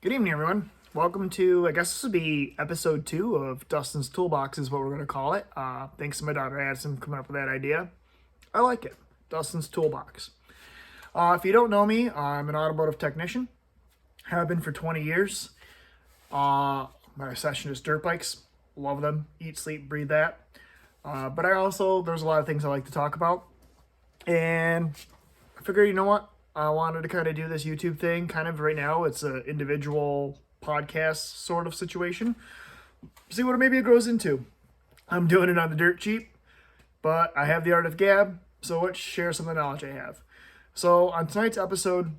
Good evening, everyone. Welcome to, I guess this would be episode 2 of Dustin's Toolbox is what we're going to call it. Thanks to my daughter Addison coming up with that idea. I like it. Dustin's Toolbox. If you don't know me, I'm an automotive technician. Have been for 20 years. My obsession is dirt bikes. Love them. Eat, sleep, breathe that. But there's a lot of things I like to talk about. And I figured, you know what? I wanted to kind of do this YouTube thing. Kind of right now, it's an individual podcast sort of situation. See what maybe it grows into. I'm doing it on the dirt cheap, but I have the art of gab, so let's share some of the knowledge I have. So on tonight's episode,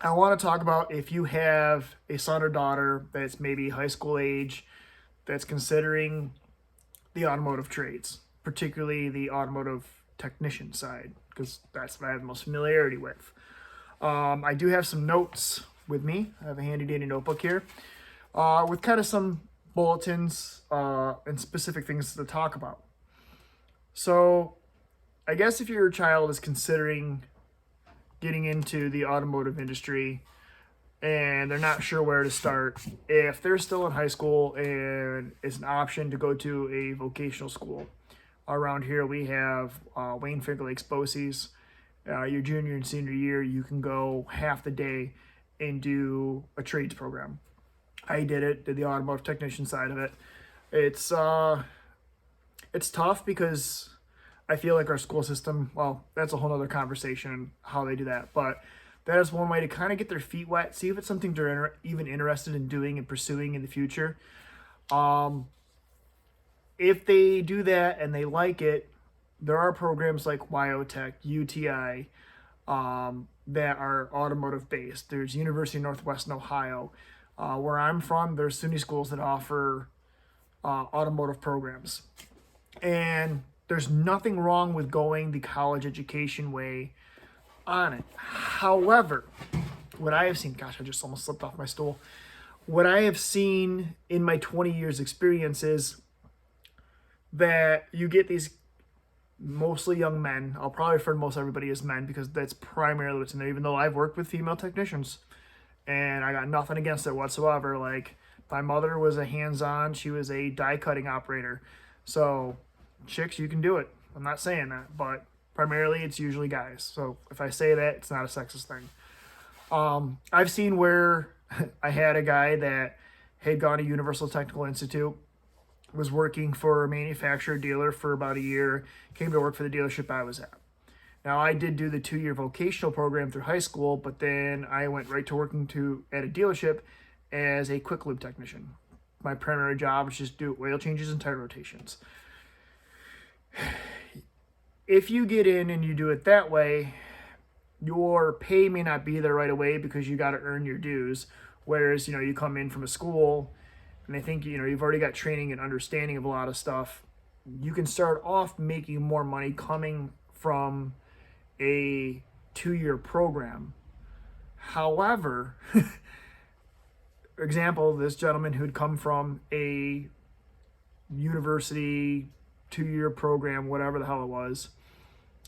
I want to talk about if you have a son or daughter that's maybe high school age, that's considering the automotive trades, particularly the automotive technician side, because that's what I have the most familiarity with. I do have some notes with me. I have a handy dandy notebook here with kind of some bulletins and specific things to talk about. So I guess if your child is considering getting into the automotive industry and they're not sure where to start, if they're still in high school and it's an option to go to a vocational school. Around here we have Wayne Finger Lakes BOCES. Your junior and senior year, you can go half the day and do a trades program. I did the automotive technician side of it. It's tough because I feel like our school system, well, that's a whole other conversation how they do that, but that is one way to kind of get their feet wet, see if it's something they're even interested in doing and pursuing in the future. If they do that and they like it, there are programs like YOTech, UTI, that are automotive based. There's University of Northwestern Ohio. Where I'm from, there's SUNY schools that offer automotive programs. And there's nothing wrong with going the college education way on it. However, what I have seen, gosh, I just almost slipped off my stool. What I have seen in my 20 years experience is that you get these mostly young men. I'll probably refer to most everybody as men because that's primarily what's in there, even though I've worked with female technicians and I got nothing against it whatsoever. Like, my mother was a hands-on, she was a die cutting operator. So chicks, you can do it. I'm not saying that, but primarily it's usually guys. So if I say that, it's not a sexist thing. I've seen where I had a guy that had gone to Universal Technical Institute, was working for a manufacturer dealer for about a year, came to work for the dealership I was at. Now, I did do the 2-year vocational program through high school, but then I went right to working at a dealership as a quick lube technician. My primary job is just do oil changes and tire rotations. If you get in and you do it that way, your pay may not be there right away because you got to earn your dues. Whereas, you come in from a school and I think, you've already got training and understanding of a lot of stuff. You can start off making more money coming from a 2-year program. However, for example, this gentleman who'd come from a university 2-year program, whatever the hell it was,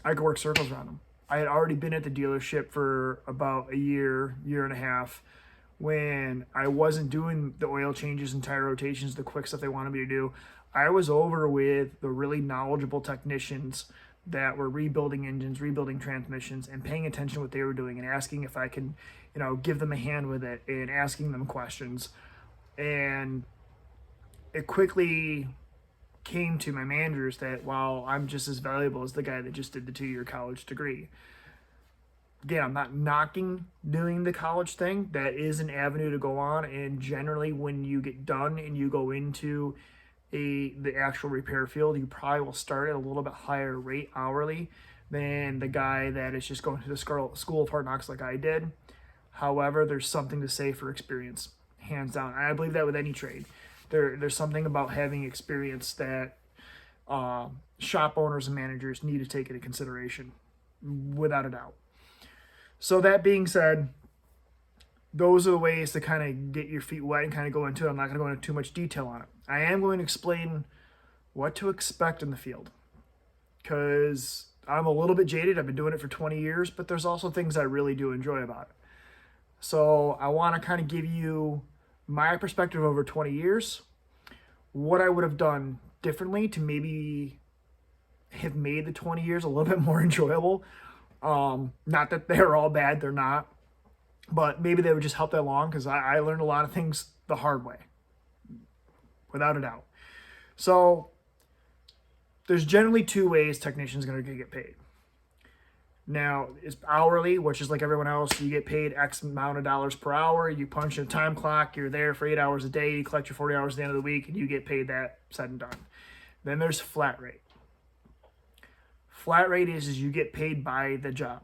I could work circles around him. I had already been at the dealership for about a year and a half, when I wasn't doing the oil changes and tire rotations, the quick stuff they wanted me to do. I was over with the really knowledgeable technicians that were rebuilding engines, rebuilding transmissions, and paying attention to what they were doing and asking if I could, give them a hand with it and asking them questions. And it quickly came to my managers that, while I'm just as valuable as the guy that just did the 2-year college degree. Again, I'm not knocking doing the college thing. That is an avenue to go on, and generally when you get done and you go into the actual repair field, you probably will start at a little bit higher rate hourly than the guy that is just going to the school of hard knocks like I did. However, there's something to say for experience, hands down. And I believe that with any trade. There's something about having experience that shop owners and managers need to take into consideration, without a doubt. So that being said, those are the ways to kind of get your feet wet and kind of go into it. I'm not going to go into too much detail on it. I am going to explain what to expect in the field, because I'm a little bit jaded. I've been doing it for 20 years, but there's also things I really do enjoy about it. So I want to kind of give you my perspective over 20 years, what I would have done differently to maybe have made the 20 years a little bit more enjoyable. Not that they're all bad, they're not, but maybe they would just help that along, because I learned a lot of things the hard way, without a doubt. So there's generally two ways technicians are going to get paid. Now, it's hourly, which is like everyone else. You get paid X amount of dollars per hour. You punch in a time clock. You're there for 8 hours a day. You collect your 40 hours at the end of the week, and you get paid that, said and done. Then there's flat rate. Flat rate is you get paid by the job.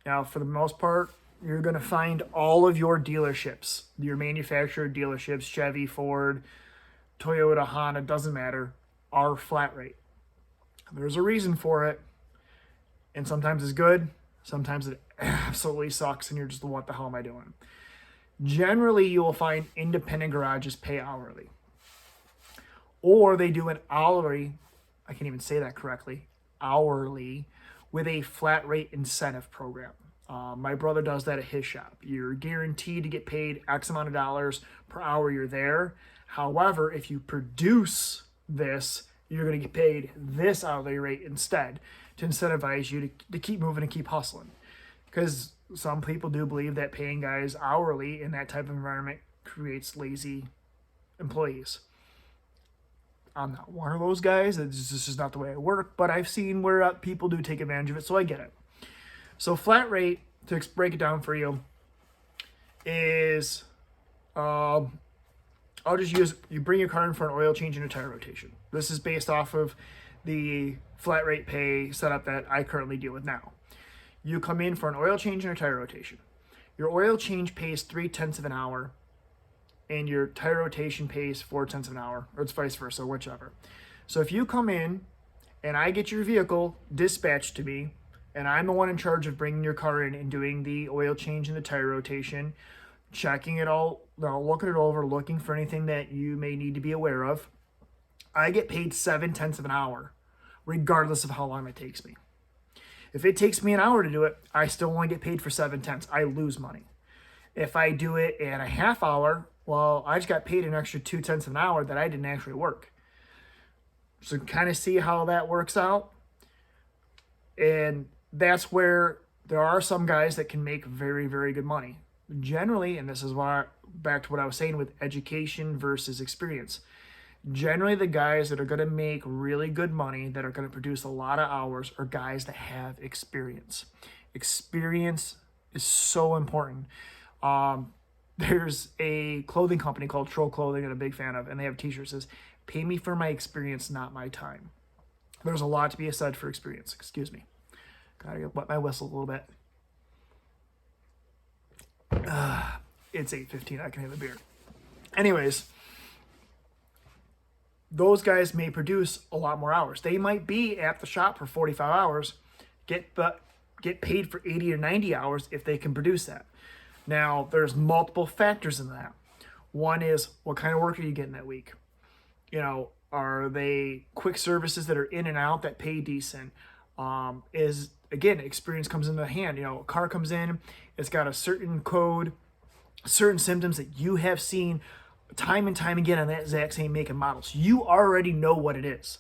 Now, for the most part, you're going to find all of your dealerships, your manufacturer dealerships, Chevy, Ford, Toyota, Honda, doesn't matter, are flat rate. There's a reason for it. And sometimes it's good, sometimes it absolutely sucks, and you're just, what the hell am I doing? Generally, you will find independent garages pay hourly. Or they do an hourly, I can't even say that correctly, hourly, with a flat rate incentive program. My brother does that at his shop. You're guaranteed to get paid X amount of dollars per hour you're there. However, if you produce this, you're going to get paid this hourly rate instead, to incentivize you to keep moving and keep hustling. Because some people do believe that paying guys hourly in that type of environment creates lazy employees. I'm not one of those guys. This is not the way I work, but I've seen where people do take advantage of it, so I get it. So flat rate, to break it down for you, is I'll just use, you bring your car in for an oil change and a tire rotation. This is based off of the flat rate pay setup that I currently deal with now. You come in for an oil change and a tire rotation. Your oil change pays 0.3 of an hour, and your tire rotation pays 0.4 of an hour, or it's vice versa, whichever. So if you come in and I get your vehicle dispatched to me, and I'm the one in charge of bringing your car in and doing the oil change and the tire rotation, checking it all, looking it over, looking for anything that you may need to be aware of, I get paid 0.7 of an hour, regardless of how long it takes me. If it takes me an hour to do it, I still only get paid for 0.7. I lose money. If I do it in a half hour, well, I just got paid an extra 0.2 of an hour that I didn't actually work. So kind of see how that works out. And that's where there are some guys that can make very, very good money. Generally, and this is why, back to what I was saying with education versus experience. Generally, the guys that are going to make really good money, that are going to produce a lot of hours, are guys that have experience. Experience is so important. There's a clothing company called Troll Clothing that I'm a big fan of, and they have t-shirts that says, "Pay me for my experience, not my time." There's a lot to be said for experience. Excuse me. Gotta wet my whistle a little bit. It's 8:15. I can have a beer. Anyways, those guys may produce a lot more hours. They might be at the shop for 45 hours, get paid for 80 or 90 hours if they can produce that. Now, there's multiple factors in that. One is, what kind of work are you getting that week? You know, are they quick services that are in and out that pay decent? Again, experience comes into hand. You know, a car comes in, it's got a certain code, certain symptoms that you have seen time and time again on that exact same make and model. So you already know what it is.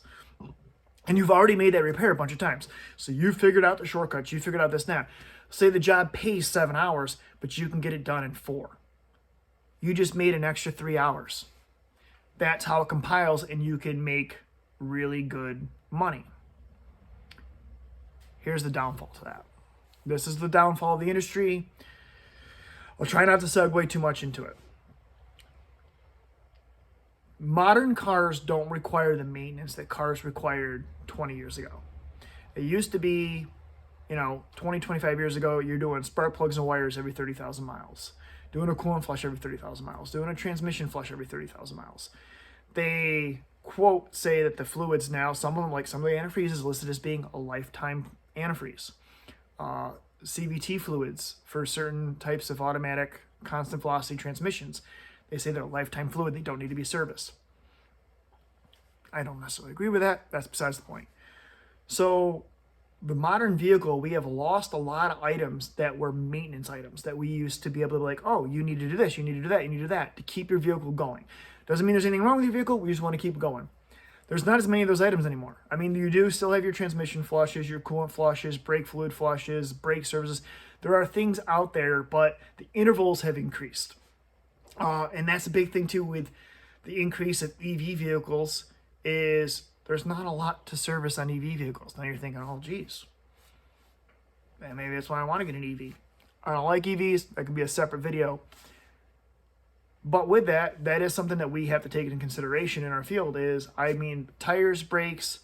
And you've already made that repair a bunch of times. So you figured out the shortcuts, you figured out this now. Say the job pays 7 hours, but you can get it done in 4. You just made an extra 3 hours. That's how it compiles, and you can make really good money. Here's the downfall to that. This is the downfall of the industry. I'll try not to segue too much into it. Modern cars don't require the maintenance that cars required 20 years ago. It used to be, 20, 25 years ago, you're doing spark plugs and wires every 30,000 miles, doing a coolant flush every 30,000 miles, doing a transmission flush every 30,000 miles. They, quote, say that the fluids now, some of them, like some of the antifreeze, is listed as being a lifetime antifreeze. CVT fluids for certain types of automatic constant velocity transmissions, they say they're a lifetime fluid, they don't need to be serviced. I don't necessarily agree with that. That's besides the point. So the modern vehicle, we have lost a lot of items that were maintenance items that we used to be able to be like, oh, you need to do this, you need to do that, you need to do that to keep your vehicle going. Doesn't mean there's anything wrong with your vehicle. We just want to keep going. There's not as many of those items anymore. I mean, you do still have your transmission flushes, your coolant flushes, brake fluid flushes, brake services. There are things out there, but the intervals have increased. And that's a big thing too with the increase of EV vehicles is there's not a lot to service on EV vehicles. Now you're thinking, oh, geez, man, maybe that's why I want to get an EV. I don't like EVs. That could be a separate video. But with that, that is something that we have to take into consideration in our field is, I mean, tires, brakes,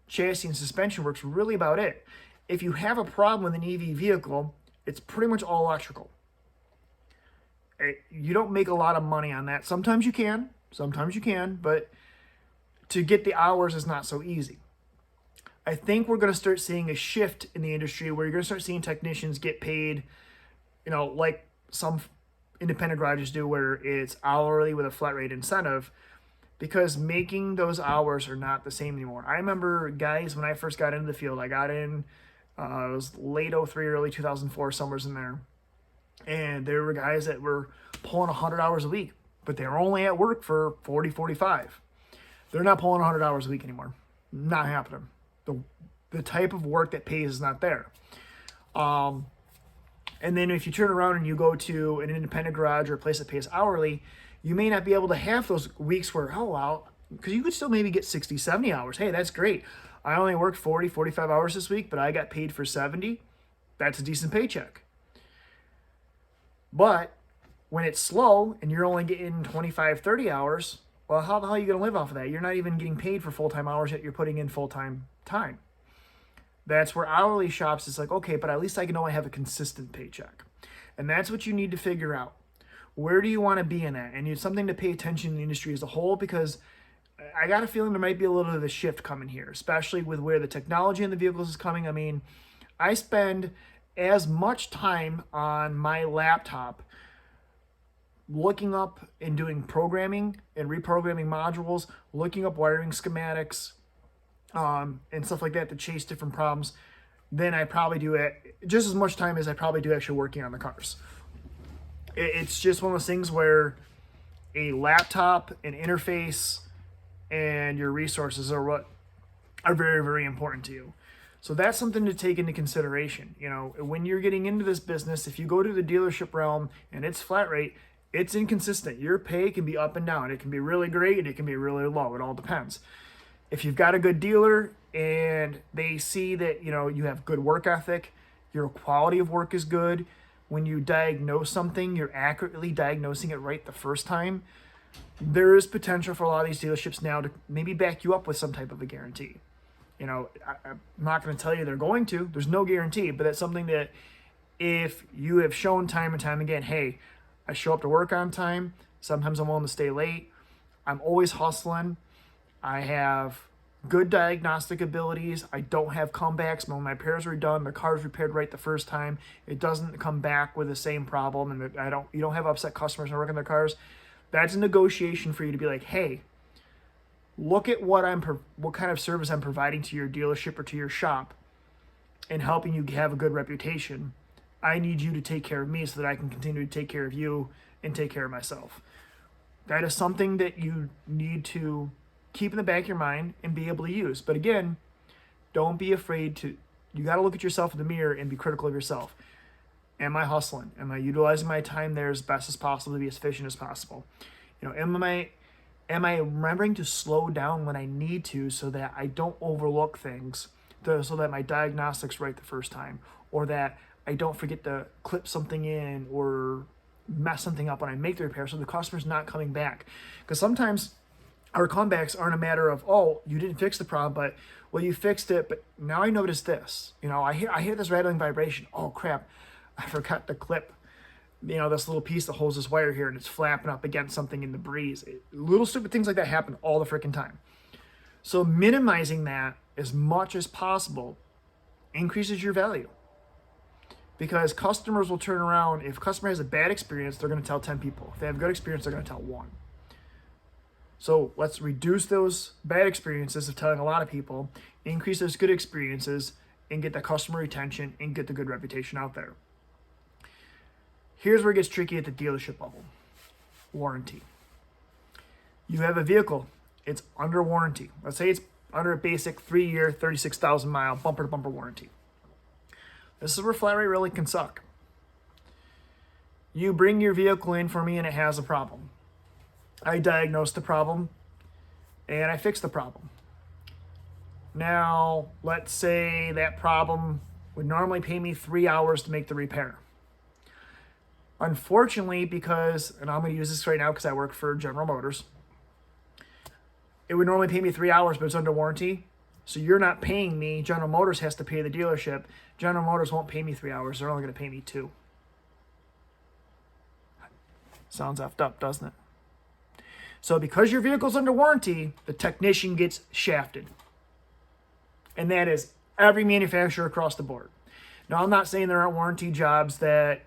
chassis, and suspension works really about it. If you have a problem with an EV vehicle, it's pretty much all electrical. You don't make a lot of money on that. Sometimes you can, but to get the hours is not so easy. I think we're going to start seeing a shift in the industry where you're going to start seeing technicians get paid, like some independent garages do, where it's hourly with a flat rate incentive, because making those hours are not the same anymore. I remember guys, when I first got into the field, I got in, it was late 03, early 2004, somewhere's in there. And there were guys that were pulling 100 hours a week, but they were only at work for 40, 45. They're not pulling 100 hours a week anymore. Not happening. The type of work that pays is not there. And then if you turn around and you go to an independent garage or a place that pays hourly, you may not be able to have those weeks where, oh, wow, because you could still maybe get 60, 70 hours. Hey, that's great. I only worked 40, 45 hours this week, but I got paid for 70. That's a decent paycheck. But when it's slow and you're only getting 25, 30 hours, well, how the hell are you going to live off of that? You're not even getting paid for full-time hours, yet you're putting in full-time time. That's where hourly shops is like, okay, but at least I know I have a consistent paycheck. And that's what you need to figure out. Where do you want to be in that? And it's something to pay attention in the industry as a whole, because I got a feeling there might be a little bit of a shift coming here, especially with where the technology in the vehicles is coming. I mean, I spend as much time on my laptop looking up and doing programming and reprogramming modules, looking up wiring schematics, and stuff like that to chase different problems, then I probably do it just as much time as I probably do actually working on the cars. It's just one of those things where a laptop, an interface, and your resources are what are very, very important to you. So that's something to take into consideration. When you're getting into this business, if you go to the dealership realm and it's flat rate, it's inconsistent. Your pay can be up and down. It can be really great and it can be really low. It all depends. If you've got a good dealer and they see that, you have good work ethic, your quality of work is good, when you diagnose something, you're accurately diagnosing it right the first time, there is potential for a lot of these dealerships now to maybe back you up with some type of a guarantee. I'm not going to tell you they're going to. There's no guarantee, but that's something that if you have shown time and time again, hey, I show up to work on time, sometimes I'm willing to stay late, I'm always hustling, I have good diagnostic abilities, I don't have comebacks. When my repairs are done, the car's repaired right the first time, it doesn't come back with the same problem, and you don't have upset customers when working their cars. That's a negotiation for you to be like, hey, look at what kind of service I'm providing to your dealership or to your shop and helping you have a good reputation. I need you to take care of me so that I can continue to take care of you and take care of myself. That is something that you need to keep in the back of your mind and be able to use. But again, don't be afraid you got to look at yourself in the mirror and be critical of yourself. Am I hustling? Am I utilizing my time there as best as possible to be as efficient as possible? Am I remembering to slow down when I need to so that I don't overlook things, so that my diagnostics right the first time, or that I don't forget to clip something in or mess something up when I make the repair so the customer's not coming back. Because sometimes our comebacks aren't a matter of, oh, you didn't fix the problem, but, well, you fixed it, but now I noticed this. I hear this rattling vibration. Oh, crap, I forgot to clip, this little piece that holds this wire here, and it's flapping up against something in the breeze. Little stupid things like that happen all the freaking time. So minimizing that as much as possible increases your value. Because customers will turn around. If a customer has a bad experience, they're going to tell 10 people. If they have a good experience, they're going to tell one. So let's reduce those bad experiences of telling a lot of people, increase those good experiences, and get the customer retention and get the good reputation out there. Here's where it gets tricky at the dealership level. Warranty. You have a vehicle, it's under warranty. Let's say it's under a basic 3-year, 36,000 mile bumper to bumper warranty. This is where flat rate really can suck. You bring your vehicle in for me and it has a problem. I diagnose the problem and I fix the problem. Now, let's say that problem would normally pay me 3 hours to make the repair. Unfortunately, because, and I'm going to use this right now because I work for General Motors, it would normally pay me 3 hours, but it's under warranty. So you're not paying me. General Motors has to pay the dealership. General Motors won't pay me 3 hours. They're only going to pay me 2. Sounds effed up, doesn't it? So because your vehicle's under warranty, the technician gets shafted. And that is every manufacturer across the board. Now, I'm not saying there aren't warranty jobs that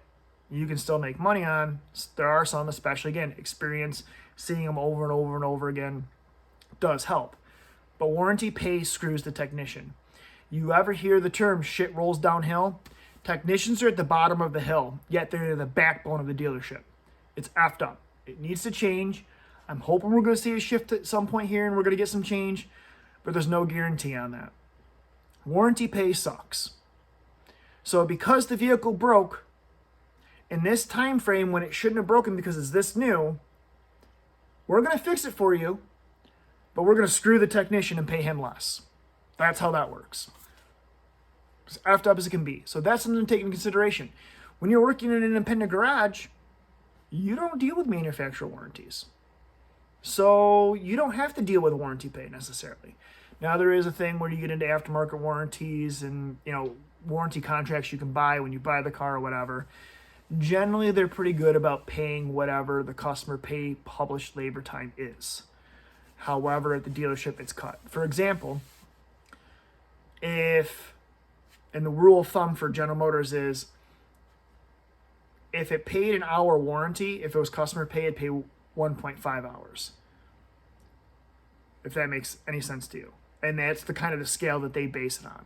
you can still make money on. There are some, especially, again, experience, seeing them over and over and over again does help. But warranty pay screws the technician. You ever hear the term shit rolls downhill? Technicians are at the bottom of the hill, yet they're the backbone of the dealership. It's effed up. It needs to change. I'm hoping we're going to see a shift at some point here and we're going to get some change, but there's no guarantee on that. Warranty pay sucks. So because the vehicle broke in this time frame when it shouldn't have broken because it's this new, we're going to fix it for you, but we're going to screw the technician and pay him less. That's how that works. As effed up as it can be. So that's something to take into consideration. When you're working in an independent garage, you don't deal with manufacturer warranties. So you don't have to deal with warranty pay necessarily. Now there is a thing where you get into aftermarket warranties and, warranty contracts you can buy when you buy the car or whatever. Generally, they're pretty good about paying whatever the customer pay published labor time is. However, at the dealership, it's cut. For example, and the rule of thumb for General Motors is, if it paid an hour warranty, if it was customer pay, it'd pay 1.5 hours. If that makes any sense to you. And that's the kind of the scale that they base it on.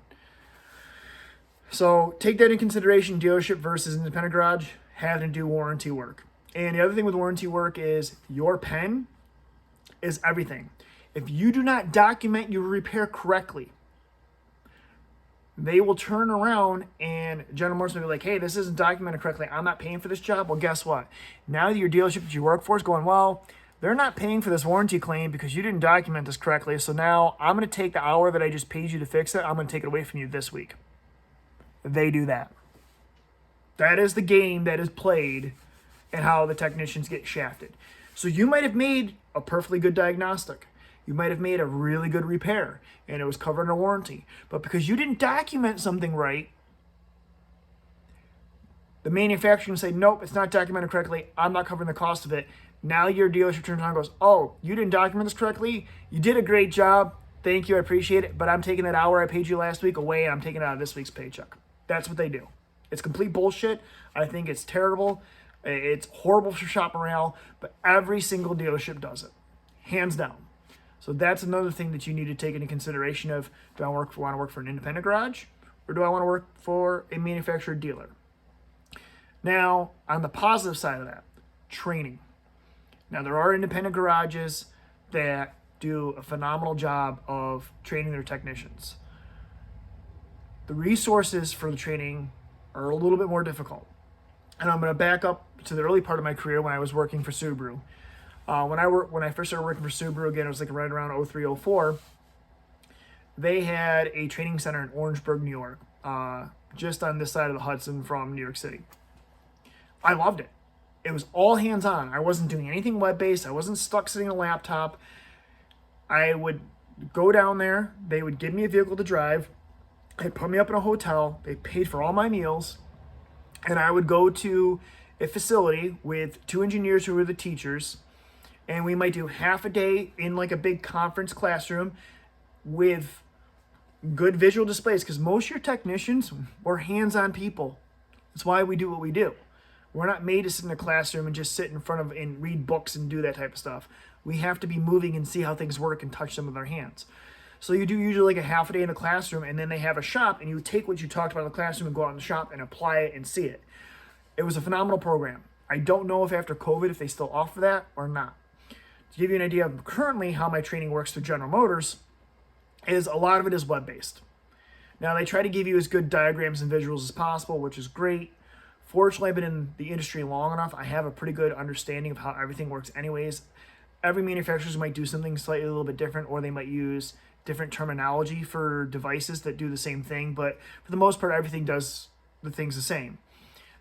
So take that in consideration, dealership versus independent garage, having to do warranty work. And the other thing with warranty work is your pen is everything. If you do not document your repair correctly, they will turn around and General Motors will be like, hey, this isn't documented correctly. I'm not paying for this job. Well, guess what? Now your dealership that you work for is going, well, they're not paying for this warranty claim because you didn't document this correctly. So now I'm going to take the hour that I just paid you to fix it. I'm going to take it away from you this week. They do that. That is the game that is played and how the technicians get shafted. So you might have made a perfectly good diagnostic. You might have made a really good repair and it was covered in a warranty. But because you didn't document something right, the manufacturer can say, nope, it's not documented correctly. I'm not covering the cost of it. Now your dealership turns around and goes, oh, you didn't document this correctly? You did a great job. Thank you. I appreciate it. But I'm taking that hour I paid you last week away and I'm taking it out of this week's paycheck. That's what they do. It's complete bullshit. I think it's terrible. It's horrible for shop morale, but every single dealership does it. Hands down. So that's another thing that you need to take into consideration of, do I want to work for an independent garage or do I want to work for a manufacturer dealer? Now, on the positive side of that, training. Now, there are independent garages that do a phenomenal job of training their technicians. The resources for the training are a little bit more difficult. And I'm going to back up to the early part of my career when I was working for Subaru. When I first started working for Subaru, again, it was like right around 03, 04. They had a training center in Orangeburg, New York, just on this side of the Hudson from New York City. I loved it. It was all hands-on. I wasn't doing anything web-based. I wasn't stuck sitting on a laptop. I would go down there. They would give me a vehicle to drive. They'd put me up in a hotel. They paid for all my meals. And I would go to a facility with 2 engineers who were the teachers. And we might do half a day in like a big conference classroom with good visual displays. Because most of your technicians were hands-on people. That's why we do what we do. We're not made to sit in a classroom and just sit in front of and read books and do that type of stuff. We have to be moving and see how things work and touch them with our hands. So you do usually like a half a day in a classroom, and then they have a shop, and you take what you talked about in the classroom and go out in the shop and apply it and see it. It was a phenomenal program. I don't know if after COVID, if they still offer that or not. To give you an idea of currently how my training works through General Motors, is a lot of it is web-based. Now, they try to give you as good diagrams and visuals as possible, which is great. Fortunately, I've been in the industry long enough. I have a pretty good understanding of how everything works anyways. Every manufacturer might do something slightly a little bit different, or they might use different terminology for devices that do the same thing. But for the most part, everything does the things the same.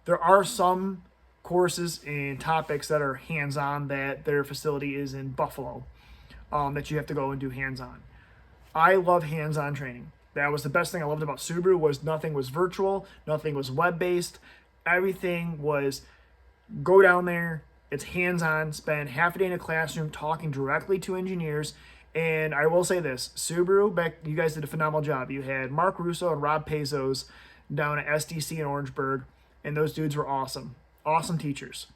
There are some courses and topics that are hands-on that their facility is in Buffalo that you have to go and do hands-on. I love hands-on training. That was the best thing I loved about Subaru, was nothing was virtual, nothing was web-based. Everything was go down there, it's hands-on, spend half a day in a classroom talking directly to engineers. And I will say this, Subaru, you guys did a phenomenal job. You had Mark Russo and Rob Pezos down at SDC in Orangeburg, and those dudes were awesome. Awesome teachers.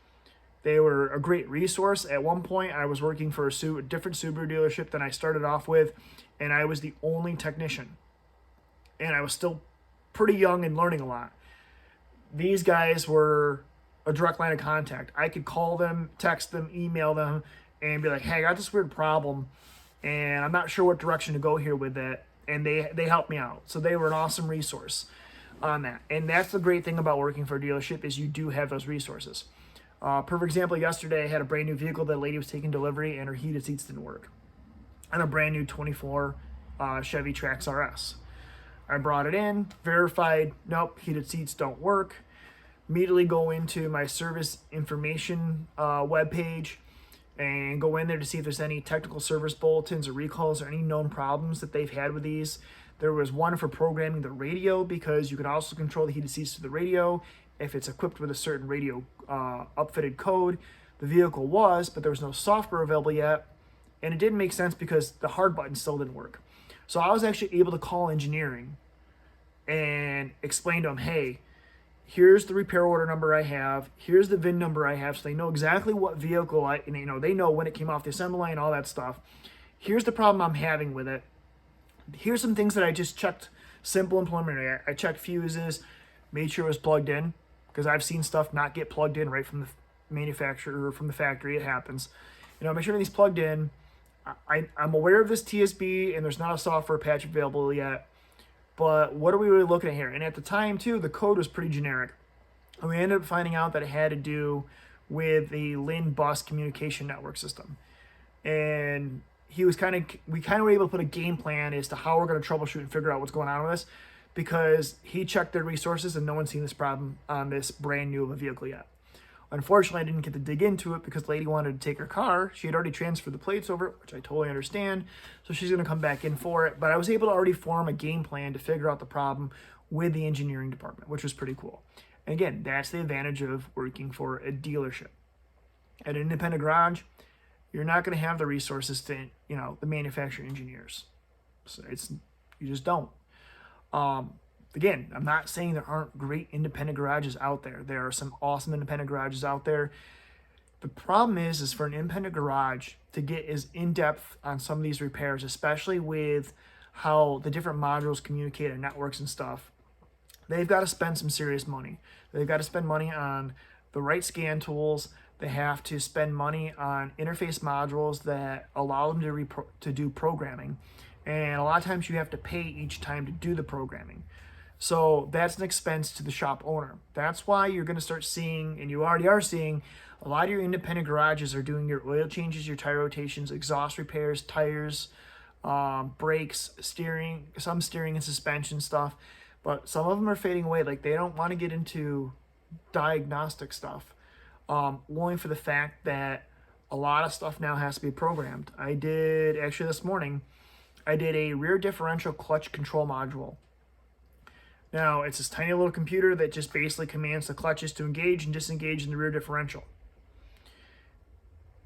They were a great resource. At one point, I was working for a different Subaru dealership than I started off with, and I was the only technician. And I was still pretty young and learning a lot. These guys were a direct line of contact. I could call them, text them, email them, and be like, hey, I got this weird problem, and I'm not sure what direction to go here with it. And they helped me out. So they were an awesome resource on that. And that's the great thing about working for a dealership, is you do have those resources. Perfect example, yesterday I had a brand new vehicle that a lady was taking delivery, and her heated seats didn't work. And a brand new 24 Chevy Trax RS. I brought it in, verified, nope, heated seats don't work. Immediately go into my service information webpage and go in there to see if there's any technical service bulletins or recalls or any known problems that they've had with these. There was one for programming the radio, because you can also control the heated seats through the radio if it's equipped with a certain radio upfitted code. The vehicle was, but there was no software available yet, and it didn't make sense because the hard button still didn't work. So I was actually able to call engineering and explain to them, hey, here's the repair order number I have, here's the VIN number I have, so they know exactly what vehicle they know when it came off the assembly line, all that stuff. Here's the problem I'm having with it. Here's some things that I just checked, simple and preliminary. I checked fuses, made sure it was plugged in, because I've seen stuff not get plugged in right from the manufacturer or from the factory. It happens. Make sure everything's plugged in. I'm aware of this TSB, and there's not a software patch available yet, but what are we really looking at here? And at the time, too, the code was pretty generic. And we ended up finding out that it had to do with the LIN bus communication network system. And we kind of were able to put a game plan as to how we're going to troubleshoot and figure out what's going on with this, because he checked their resources and no one's seen this problem on this brand new of a vehicle yet. Unfortunately, I didn't get to dig into it because the lady wanted to take her car. She had already transferred the plates over, which I totally understand. So she's going to come back in for it. But I was able to already form a game plan to figure out the problem with the engineering department, which was pretty cool. And again, that's the advantage of working for a dealership. At an independent garage, you're not going to have the resources to, the manufacturing engineers. So you just don't. Again, I'm not saying there aren't great independent garages out there. There are some awesome independent garages out there. The problem is for an independent garage to get as in-depth on some of these repairs, especially with how the different modules communicate and networks and stuff, they've got to spend some serious money. They've got to spend money on the right scan tools. They have to spend money on interface modules that allow them to do programming. And a lot of times you have to pay each time to do the programming. So that's an expense to the shop owner. That's why you're going to start seeing, and you already are seeing, a lot of your independent garages are doing your oil changes, your tire rotations, exhaust repairs, tires, brakes, steering, some steering and suspension stuff. But some of them are fading away. Like, they don't want to get into diagnostic stuff, only for the fact that a lot of stuff now has to be programmed. Actually this morning, I did a rear differential clutch control module. Now, it's this tiny little computer that just basically commands the clutches to engage and disengage in the rear differential.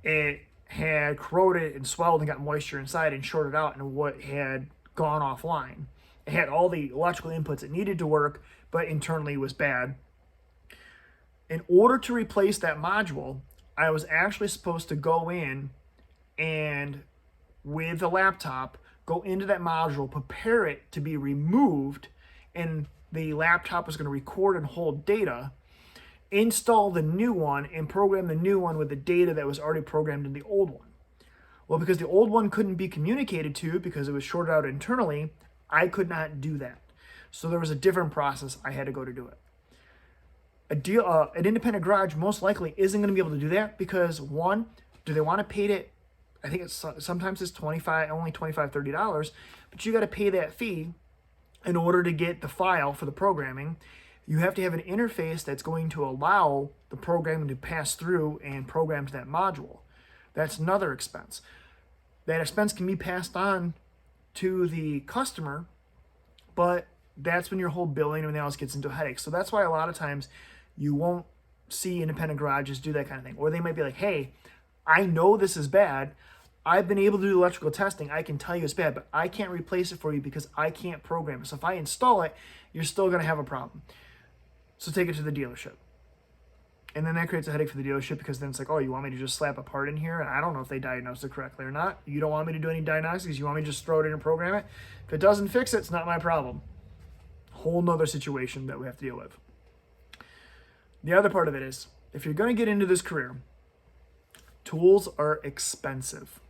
It had corroded and swelled and got moisture inside and shorted out and what had gone offline. It had all the electrical inputs it needed to work, but internally was bad. In order to replace that module, I was actually supposed to go in and, with the laptop, go into that module, prepare it to be removed, and the laptop was going to record and hold data, install the new one, and program the new one with the data that was already programmed in the old one. Well, because the old one couldn't be communicated to because it was shorted out internally, I could not do that. So there was a different process I had to go to do it. An independent garage most likely isn't going to be able to do that because, one, do they want to pay it? I think it's sometimes it's only $25-$30, but you got to pay that fee in order to get the file for the programming. You have to have an interface that's going to allow the programming to pass through and program to that module. That's another expense. That expense can be passed on to the customer, but that's when your whole billing and everything else gets into a headache. So that's why a lot of times you won't see independent garages do that kind of thing. Or they might be like, hey, I know this is bad. I've been able to do electrical testing. I can tell you it's bad, but I can't replace it for you because I can't program it. So if I install it, you're still going to have a problem. So take it to the dealership. And then that creates a headache for the dealership because then it's like, oh, you want me to just slap a part in here? And I don't know if they diagnosed it correctly or not. You don't want me to do any diagnostics. You want me to just throw it in and program it? If it doesn't fix it, it's not my problem. Whole nother situation that we have to deal with. The other part of it is, if you're going to get into this career, tools are expensive.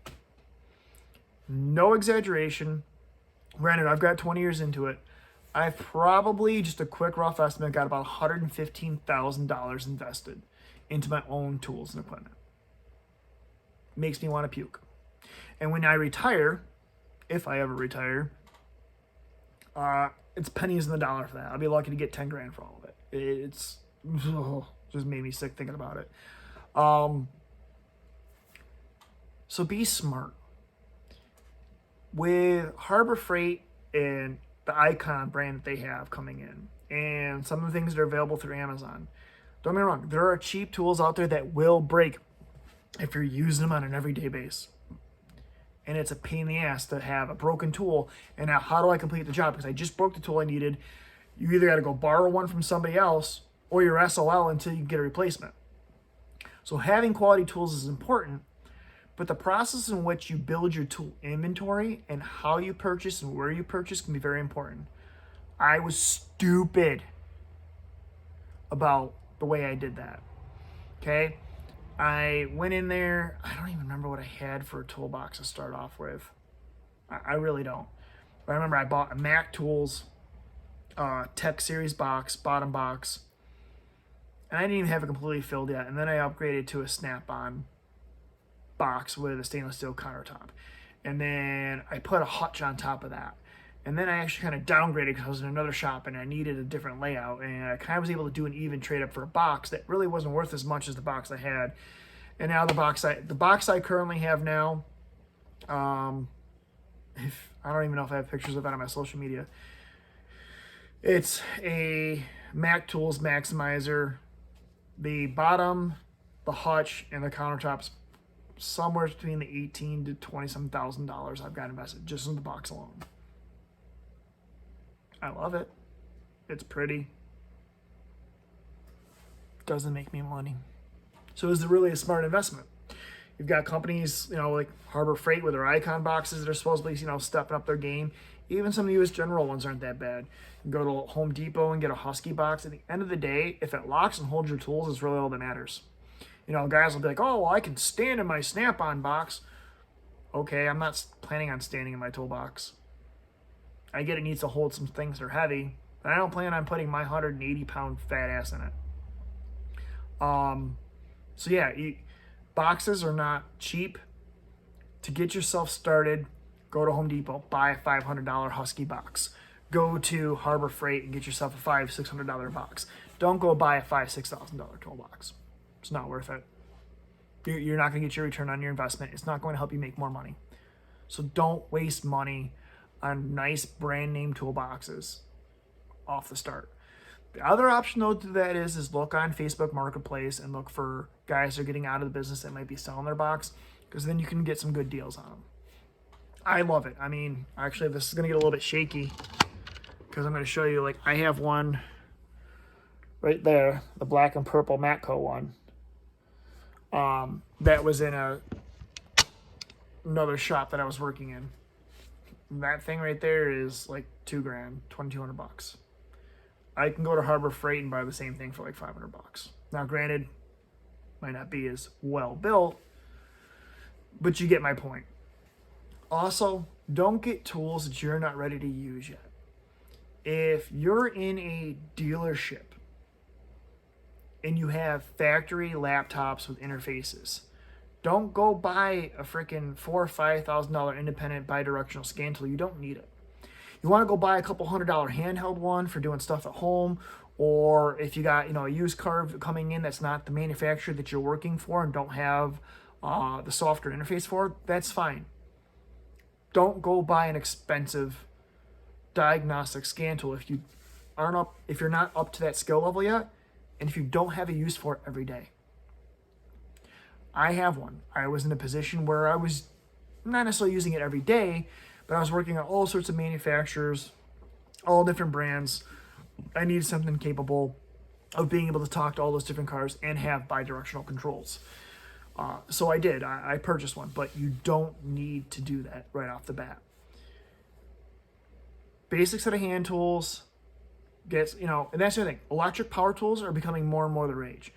No exaggeration. Granted, I've got 20 years into it. I've probably, just a quick rough estimate, got about $115,000 invested into my own tools and equipment. Makes me want to puke. And when I retire, if I ever retire, it's pennies in the dollar for that. I'll be lucky to get 10 grand for all of it. It's just made me sick thinking about it. So be smart. With Harbor Freight and the Icon brand that they have coming in, and some of the things that are available through Amazon, don't get me wrong, there are cheap tools out there that will break if you're using them on an everyday basis. And it's a pain in the ass to have a broken tool, and now how do I complete the job? Because I just broke the tool I needed. You either got to go borrow one from somebody else or your SOL until you get a replacement. So having quality tools is important, but the process in which you build your tool inventory and how you purchase and where you purchase can be very important. I was stupid about the way I did that. Okay? I went in there, I don't even remember what I had for a toolbox to start off with. I really don't. But I remember I bought a Mac Tools Tech Series box, bottom box, and I didn't even have it completely filled yet. And then I upgraded to a Snap-on box with a stainless steel countertop. And then I put a hutch on top of that. And then I actually kind of downgraded because I was in another shop and I needed a different layout. And I kind of was able to do an even trade up for a box that really wasn't worth as much as the box I had. And now the box I currently have now, I don't even know if I have pictures of that on my social media. It's a Mac Tools Maximizer. The bottom, the hutch, and the countertops somewhere between the $18,000 to $27,000 I've got invested just in the box alone. I love it. It's pretty. Doesn't make me money. So is it really a smart investment? You've got companies, like Harbor Freight with their Icon boxes that are supposedly, stepping up their game. Even some of the US General ones aren't that bad. You can go to Home Depot and get a Husky box. At the end of the day, if it locks and holds your tools, it's really all that matters. Guys will be like, oh, well, I can stand in my Snap-on box. Okay, I'm not planning on standing in my toolbox. I get it needs to hold some things that are heavy, but I don't plan on putting my 180-pound fat ass in it. So yeah, boxes are not cheap. To get yourself started, go to Home Depot, buy a $500 Husky box. Go to Harbor Freight and get yourself a $500-$600 box. Don't go buy a $5,000-$6,000 toolbox. It's not worth it. You're not going to get your return on your investment. It's not going to help you make more money. So don't waste money on nice brand name toolboxes off the start. The other option though to that is look on Facebook Marketplace and look for guys that are getting out of the business that might be selling their box, because then you can get some good deals on them. I love it. I mean, actually this is going to get a little bit shaky because I'm going to show you, I have one right there, the black and purple Matco one. That was in another shop that I was working in. that thing right there is like $2,000, $2,200. I can go to Harbor Freight and buy the same thing for like $500. Now, granted, might not be as well built, but you get my point. Also, don't get tools that you're not ready to use yet. If you're in a dealership and you have factory laptops with interfaces, don't go buy a freaking $4,000 or $5,000 independent bidirectional scan tool. You don't need it. You want to go buy a couple $100 handheld one for doing stuff at home, or if you got a used car coming in that's not the manufacturer that you're working for and don't have the software interface for, that's fine. Don't go buy an expensive diagnostic scan tool if you're not up to that skill level yet, and if you don't have a use for it every day. I have one. I was in a position where I was not necessarily using it every day, but I was working on all sorts of manufacturers, all different brands. I needed something capable of being able to talk to all those different cars and have bidirectional controls. So I did. I purchased one, but you don't need to do that right off the bat. Basic set of hand tools gets, and that's the other thing. Electric power tools are becoming more and more the rage.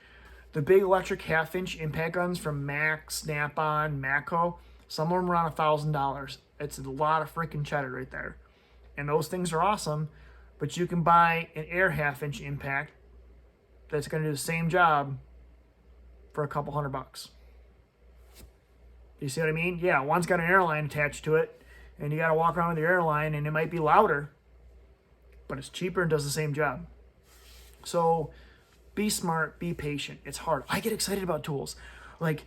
The big electric 1/2-inch impact guns from Mac, Snap-on, Matco, some of them are around $1,000. It's a lot of freaking cheddar right there. And those things are awesome, but you can buy an Air 1/2-inch impact that's going to do the same job for a couple $100. You see what I mean? Yeah, one's got an airline attached to it, and you got to walk around with your airline, and it might be louder, but it's cheaper and does the same job. So be smart, be patient. It's hard. I get excited about tools. Like,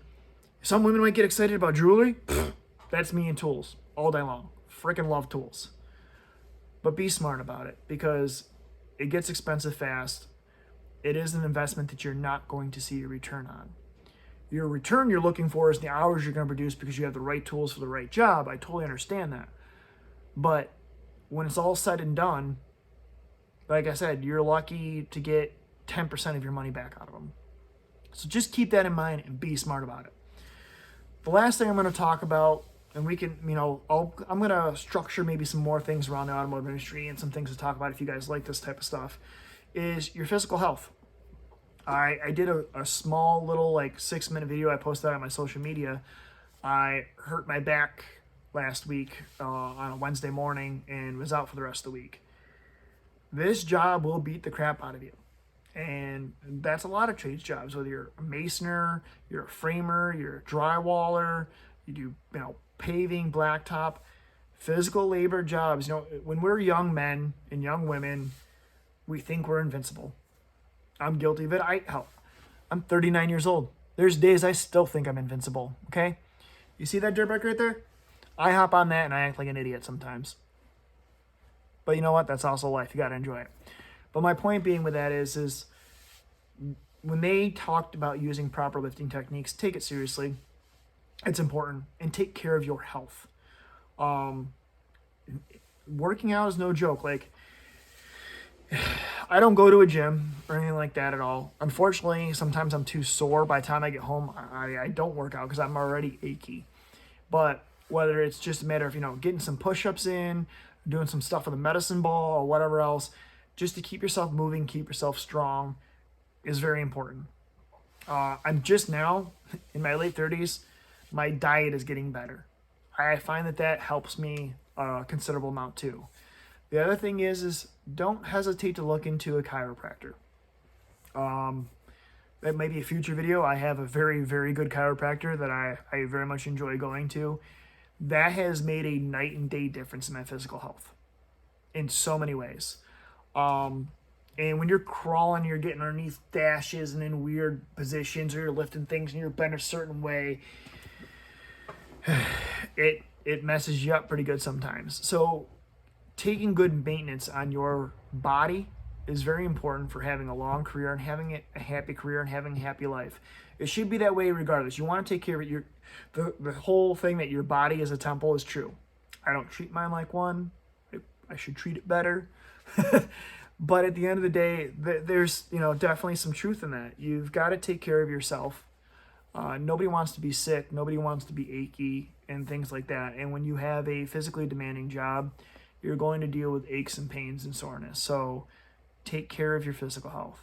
some women might get excited about jewelry. That's me and tools all day long. Freaking love tools. But be smart about it, because it gets expensive fast. It is an investment that you're not going to see a return on. Your return you're looking for is the hours you're going to produce because you have the right tools for the right job. I totally understand that. But when it's all said and done, like I said, you're lucky to get 10% of your money back out of them. So just keep that in mind and be smart about it. The last thing I'm going to talk about, and we can, I'm going to structure maybe some more things around the automotive industry and some things to talk about if you guys like this type of stuff, is your physical health. I did a small little 6-minute video I posted on my social media. I hurt my back last week on a Wednesday morning and was out for the rest of the week. This job will beat the crap out of you. And that's a lot of trades jobs, whether you're a masoner, you're a framer, you're a drywaller, you do paving, blacktop, physical labor jobs. When we're young men and young women, we think we're invincible. I'm guilty of it. I'm 39 years old. There's days I still think I'm invincible, okay? You see that dirt bike right there? I hop on that and I act like an idiot sometimes. But you know what? That's also life. You got to enjoy it. But my point being with that is when they talked about using proper lifting techniques, take it seriously. It's important. And take care of your health. Working out is no joke. I don't go to a gym or anything like that at all. Unfortunately, sometimes I'm too sore. By the time I get home, I don't work out because I'm already achy. But whether it's just a matter of, getting some push-ups in, doing some stuff with a medicine ball or whatever else, just to keep yourself moving, keep yourself strong is very important. I'm just now, in my late 30s, my diet is getting better. I find that helps me a considerable amount too. The other thing is don't hesitate to look into a chiropractor. That may be a future video. I have a very, very good chiropractor that I very much enjoy going to. That has made a night and day difference in my physical health in so many ways. And when you're crawling, you're getting underneath dashes and in weird positions, or you're lifting things and you're bent a certain way, it messes you up pretty good sometimes. So taking good maintenance on your body is very important for having a long career and having a happy career and having a happy life. It should be that way regardless. You want to take care of it. The whole thing that your body is a temple is true. I don't treat mine like one. I should treat it better. But at the end of the day, there's definitely some truth in that. You've got to take care of yourself. Nobody wants to be sick. Nobody wants to be achy and things like that. And when you have a physically demanding job, you're going to deal with aches and pains and soreness. So take care of your physical health.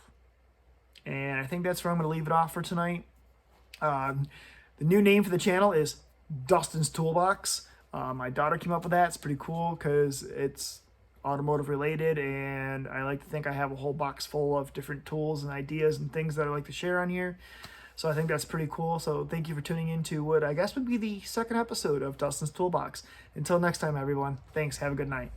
And I think that's where I'm going to leave it off for tonight. The new name for the channel is Dustin's Toolbox. My daughter came up with that. It's pretty cool because it's automotive related, and I like to think I have a whole box full of different tools and ideas and things that I like to share on here. So I think that's pretty cool. So thank you for tuning in to what I guess would be the second episode of Dustin's Toolbox. Until next time, everyone. Thanks. Have a good night.